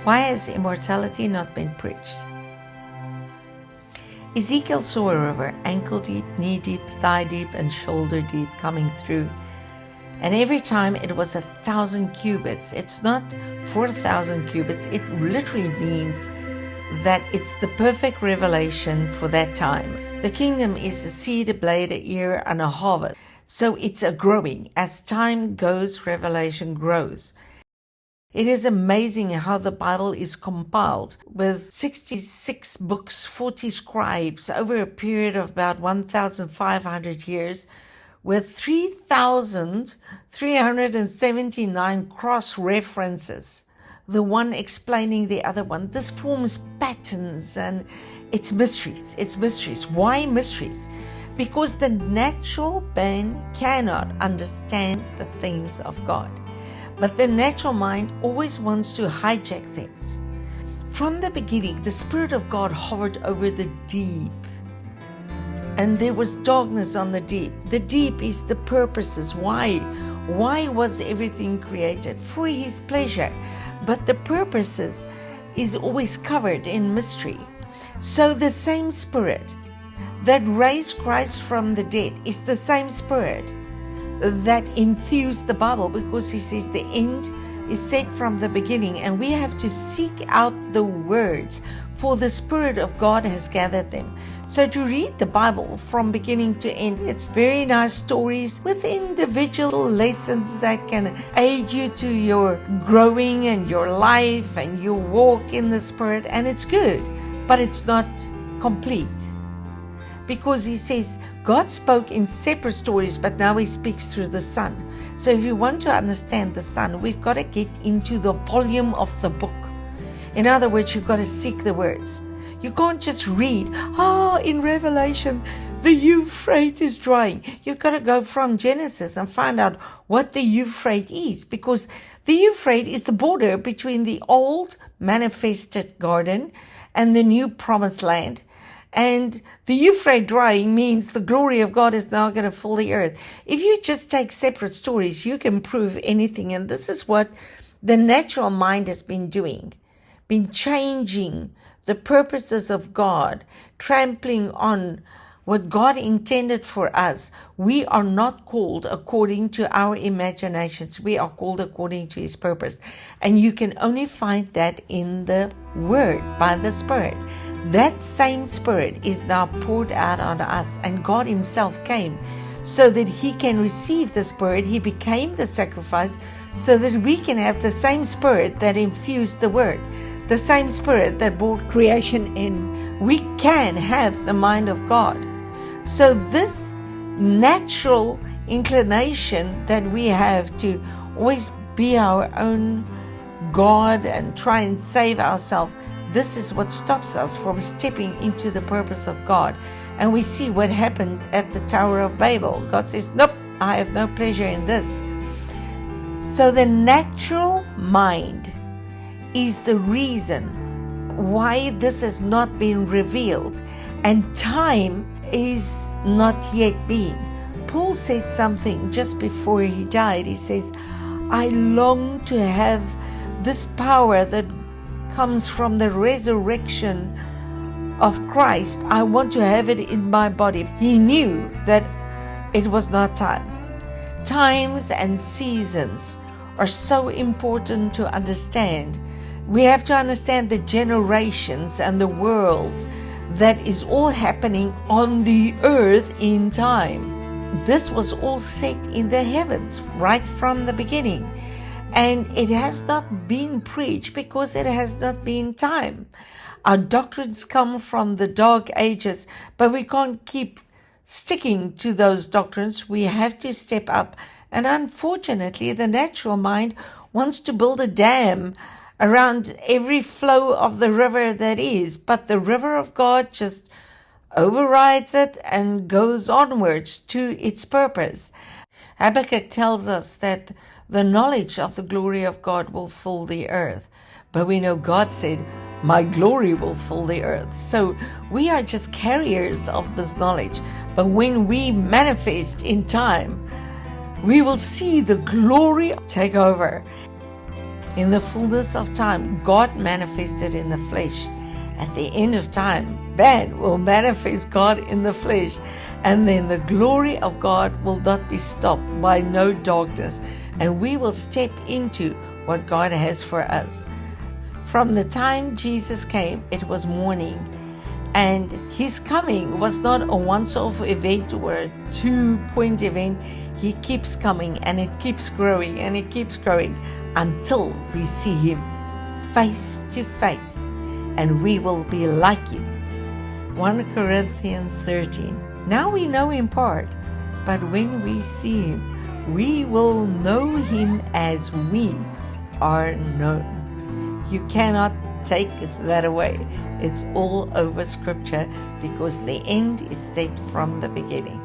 Why has immortality not been preached? Ezekiel saw a river ankle deep, knee deep, thigh deep, and shoulder deep coming through. And every time it was 1,000 cubits. It's not 4,000 cubits. It literally means that it's the perfect revelation for that time. The kingdom is a seed, a blade, a ear, and a harvest. So it's a growing. As time goes, revelation grows. It is amazing how the Bible is compiled with 66 books, 40 scribes over a period of about 1,500 years, with 3,379 cross-references, the one explaining the other one. This forms patterns and it's mysteries. It's mysteries. Why mysteries? Because the natural man cannot understand the things of God. But the natural mind always wants to hijack things. From the beginning, the Spirit of God hovered over the deep. And there was darkness on the deep. The deep is the purposes. Why? Why was everything created? For His pleasure. But the purposes is always covered in mystery. So the same Spirit that raised Christ from the dead is the same Spirit that enthused the Bible, because He says the end is set from the beginning, and we have to seek out the words, for the Spirit of God has gathered them. So to read the Bible from beginning to end, it's very nice stories with individual lessons that can aid you to your growing and your life and your walk in the Spirit, and it's good, but it's not complete. Because He says God spoke in separate stories, but now He speaks through the Son. So if you want to understand the Son, we've got to get into the volume of the book. In other words, you've got to seek the words. You can't just read, in Revelation, the Euphrates is drying. You've got to go from Genesis and find out what the Euphrates is, because the Euphrates is the border between the old manifested garden and the new promised land. And the Euphrates drying means the glory of God is now going to fill the earth. If you just take separate stories, you can prove anything. And this is what the natural mind has been doing, been changing the purposes of God, trampling on what God intended for us. We are not called according to our imaginations. We are called according to His purpose. And you can only find that in the Word, by the Spirit. That same Spirit is now poured out on us, and God Himself came so that He can receive the Spirit. He became the sacrifice so that we can have the same Spirit that infused the Word, the same Spirit that brought creation in. We can have the mind of God. So this natural inclination that we have to always be our own God and try and save ourselves, this is what stops us from stepping into the purpose of God. And we see what happened at the Tower of Babel. God says, nope, I have no pleasure in this. So the natural mind is the reason why this has not been revealed. And time is not yet been. Paul said something just before he died. He says, I long to have this power that comes from the resurrection of Christ. I want to have it in my body. He knew that it was not time. Times and seasons are so important to understand. We have to understand the generations and the worlds that is all happening on the earth in time. This was all set in the heavens right from the beginning. And it has not been preached because it has not been time. Our doctrines come from the dark ages, but we can't keep sticking to those doctrines. We have to step up. And unfortunately, the natural mind wants to build a dam around every flow of the river that is. But the river of God just overrides it and goes onwards to its purpose. Habakkuk tells us that the knowledge of the glory of God will fill the earth. But we know God said, my glory will fill the earth. So we are just carriers of this knowledge. But when we manifest in time, we will see the glory take over. In the fullness of time, God manifested in the flesh. At the end of time, man will manifest God in the flesh. And then the glory of God will not be stopped by no darkness. And we will step into what God has for us. From the time Jesus came, it was morning. And his coming was not a once-off event or a two-point event. He keeps coming, and it keeps growing, and it keeps growing until we see him face to face, and we will be like him. 1 Corinthians 13. Now we know in part, but when we see him, we will know him as we are known. You cannot take that away. It's all over Scripture, because the end is set from the beginning.